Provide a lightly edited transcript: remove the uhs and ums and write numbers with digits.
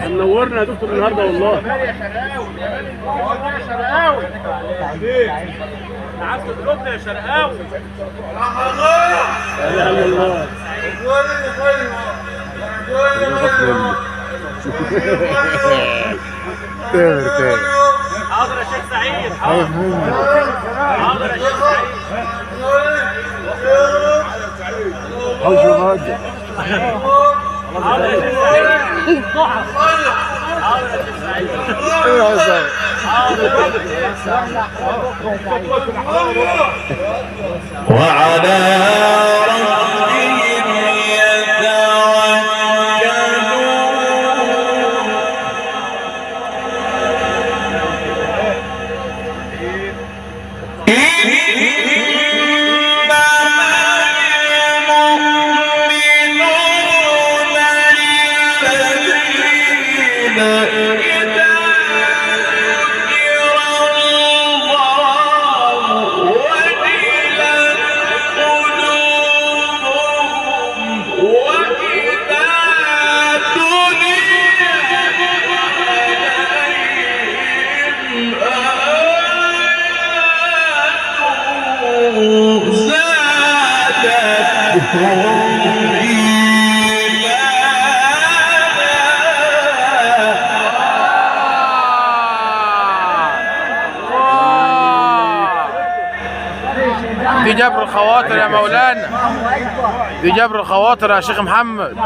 منورنا يا دكتور النهارده والله. يا شرقاوي يا شرقاوي تعبت قلوبنا يا شرقاوي. لا اله الا الله. تامر حاضر يا شيخ سعيد. حاضر يا شيخ سعيد. حوش غادي. حاضر يا شيخ سعيد. حاضر يا شيخ سعيد. ايه يا حسين؟ وعلى ربهم يتوكلون. دي جبر الخواطر يا مولانا، دي جبر الخواطر يا شيخ محمد.